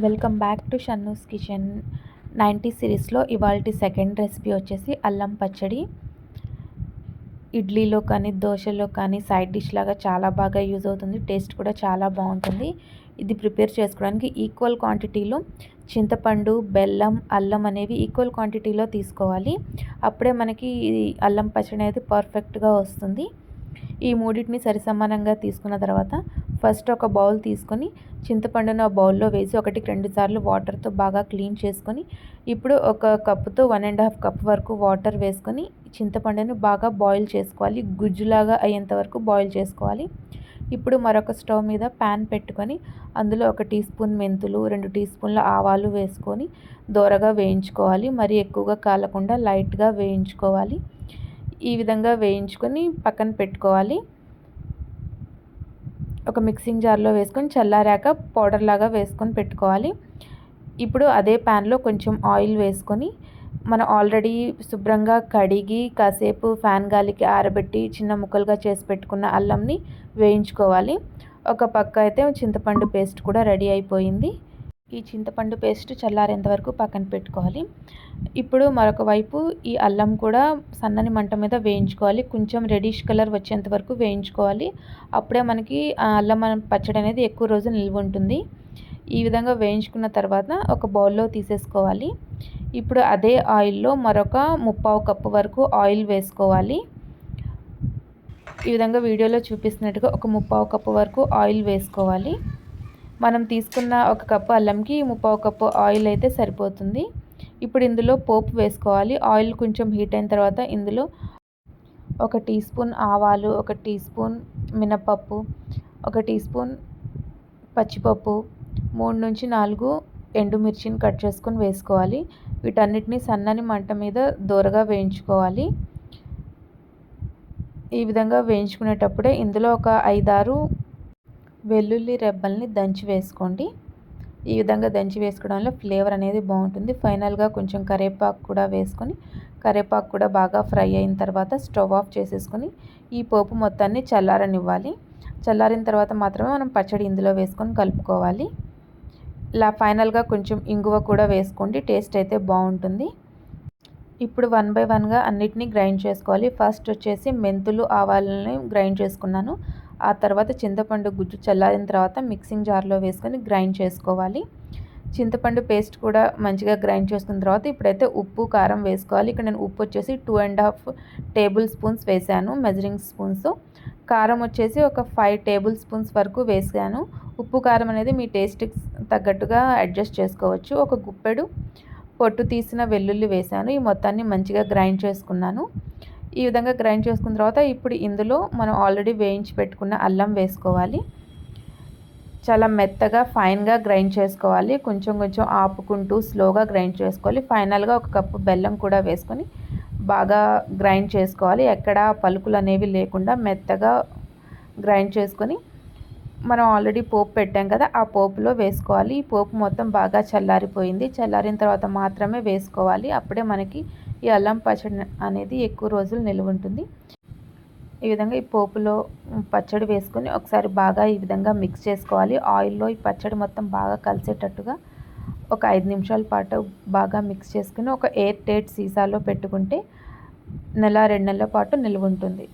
Welcome back to Shannu's kitchen 90 సిరీస్లో ఇవాల్టి second recipe వచ్చేసి అల్లం పచ్చడి. ఇడ్లీలో కానీ దోశలో కానీ సైడ్ డిష్ లాగా చాలా బాగా యూజ్ అవుతుంది. టేస్ట్ కూడా చాలా బాగుంటుంది. ఇది ప్రిపేర్ చేసుకోవడానికి ఈక్వల్ క్వాంటిటీలో చింతపండు, బెల్లం, అల్లం అనేవి ఈక్వల్ క్వాంటిటీలో తీసుకోవాలి. అప్పుడే మనకి ఈ అల్లం పచ్చడి అనేది పర్ఫెక్ట్గా వస్తుంది. ఈ మూడింటిని సరిసమానంగా తీసుకున్న తర్వాత ఫస్ట్ ఒక బౌల్ తీసుకొని చింతపండును ఆ బౌల్లో వేసి 1-2 సార్లు వాటర్తో బాగా క్లీన్ చేసుకొని ఇప్పుడు ఒక కప్పుతో 1.5 కప్ వరకు వాటర్ వేసుకొని చింతపండును బాగా బాయిల్ చేసుకోవాలి. గుజ్జులాగా అయ్యేంత వరకు బాయిల్ చేసుకోవాలి. ఇప్పుడు మరొక స్టవ్ మీద ప్యాన్ పెట్టుకొని అందులో 1 టీ స్పూన్ మెంతులు, 2 టీ స్పూన్ల ఆవాలు వేసుకొని దోరగా వేయించుకోవాలి. మరి ఎక్కువగా కాలకుండా లైట్గా వేయించుకోవాలి. ఈ విధంగా వేయించుకొని పక్కన పెట్టుకోవాలి. ఒక మిక్సింగ్ జార్లో వేసుకొని చల్లారాక పౌడర్ లాగా వేసుకొని పెట్టుకోవాలి. ఇప్పుడు అదే ప్యాన్లో కొంచెం ఆయిల్ వేసుకొని మనం ఆల్రెడీ శుభ్రంగా కడిగి కాసేపు ఫ్యాన్ గాలికి ఆరబెట్టి చిన్న ముక్కలుగా చేసి పెట్టుకున్న అల్లంని వేయించుకోవాలి. ఒక పక్క అయితే చింతపండు పేస్ట్ కూడా రెడీ అయిపోయింది. ఈ చింతపండు పేస్ట్ చల్లారేంత వరకు పక్కన పెట్టుకోవాలి. ఇప్పుడు మరొక వైపు ఈ అల్లం కూడా సన్నని మంట మీద వేయించుకోవాలి. కొంచెం రెడిష్ కలర్ వచ్చేంత వరకు వేయించుకోవాలి. అప్పుడే మనకి అల్లం పచ్చడి అనేది ఎక్కువ రోజు నిల్వ ఉంటుంది. ఈ విధంగా వేయించుకున్న తర్వాత ఒక బౌల్లో తీసేసుకోవాలి. ఇప్పుడు అదే ఆయిల్లో మరొక 3/4 కప్పు వరకు ఆయిల్ వేసుకోవాలి. ఈ విధంగా వీడియోలో చూపిస్తున్నట్టుగా ఒక 3/4 కప్పు వరకు ఆయిల్ వేసుకోవాలి. మనం తీసుకున్న 1 కప్పు అల్లంకి 3/4 కప్పు ఆయిల్ అయితే సరిపోతుంది. ఇప్పుడు ఇందులో పోపు వేసుకోవాలి. ఆయిల్ కొంచెం హీట్ అయిన తర్వాత ఇందులో 1 టీ స్పూన్ ఆవాలు, 1 టీ స్పూన్ మినపప్పు, 1 టీ స్పూన్ పచ్చిపప్పు, 3-4 ఎండుమిర్చిని కట్ చేసుకొని వేసుకోవాలి. వీటన్నిటిని సన్నని మంట మీద దోరగా వేయించుకోవాలి. ఈ విధంగా వేయించుకునేటప్పుడే ఇందులో ఒక 5-6 వెల్లుల్లి రెబ్బల్ని దంచి వేసుకోండి. ఈ విధంగా దంచి వేసుకోవడం వల్ల ఫ్లేవర్ అనేది బాగుంటుంది. ఫైనల్గా కొంచెం కరివేపాకు కూడా వేసుకొని కరివేపాకు కూడా బాగా ఫ్రై అయిన తర్వాత స్టవ్ ఆఫ్ చేసేసుకొని ఈ పోపు మొత్తాన్ని చల్లారనివ్వాలి. చల్లారిన తర్వాత మాత్రమే మనం పచ్చడి ఇందులో వేసుకొని కలుపుకోవాలి. ఇలా ఫైనల్గా కొంచెం ఇంగువ కూడా వేసుకోండి. టేస్ట్ అయితే బాగుంటుంది. ఇప్పుడు 1 బై 1గా అన్నిటినీ గ్రైండ్ చేసుకోవాలి. ఫస్ట్ వచ్చేసి మెంతులు, ఆవాలని గ్రైండ్ చేసుకున్నాను. ఆ తర్వాత చింతపండు గుజ్జు చల్లారిన తర్వాత మిక్సింగ్ జార్లో వేసుకొని గ్రైండ్ చేసుకోవాలి. చింతపండు పేస్ట్ కూడా మంచిగా గ్రైండ్ చేసుకున్న తర్వాత ఇప్పుడైతే ఉప్పు, కారం వేసుకోవాలి. ఇక్కడ నేను ఉప్పు వచ్చేసి 2.5 టేబుల్ స్పూన్స్ వేసాను మెజరింగ్ స్పూన్స్. కారం వచ్చేసి ఒక 5 టేబుల్ స్పూన్స్ వరకు వేసాను. ఉప్పు, కారం అనేది మీ టేస్ట్కి తగ్గట్టుగా అడ్జస్ట్ చేసుకోవచ్చు. ఒక గుప్పెడు పొట్టు తీసిన వెల్లుల్లి వేసాను. ఈ మొత్తాన్ని మంచిగా గ్రైండ్ చేసుకున్నాను. ఈ విధంగా గ్రైండ్ చేసుకున్న తర్వాత ఇప్పుడు ఇందులో మనం ఆల్రెడీ వేయించి పెట్టుకున్న అల్లం వేసుకోవాలి. చాలా మెత్తగా ఫైన్గా గ్రైండ్ చేసుకోవాలి. కొంచెం కొంచెం ఆపుకుంటూ స్లోగా గ్రైండ్ చేసుకోవాలి. ఫైనల్గా 1 కప్పు బెల్లం కూడా వేసుకొని బాగా గ్రైండ్ చేసుకోవాలి. ఎక్కడ పలుకులు అనేవి లేకుండా మెత్తగా గ్రైండ్ చేసుకొని మనం ఆల్రెడీ పోపు పెట్టాం కదా, ఆ పోపులో వేసుకోవాలి. ఈ పోపు మొత్తం బాగా చల్లారిపోయింది. చల్లారిన తర్వాత మాత్రమే వేసుకోవాలి. అప్పుడే మనకి ఈ అల్లం పచ్చడి అనేది ఎక్కువ రోజులు నిల్వ ఉంటుంది. ఈ విధంగా ఈ పోపులో పచ్చడి వేసుకొని ఒకసారి బాగా ఈ విధంగా మిక్స్ చేసుకోవాలి. ఆయిల్లో ఈ పచ్చడి మొత్తం బాగా కలిసేటట్టుగా ఒక 5 నిమిషాల పాటు బాగా మిక్స్ చేసుకుని ఒక ఎయిర్ టైట్ సీసాలో పెట్టుకుంటే 1-2 నెలల పాటు నిల్వ ఉంటుంది.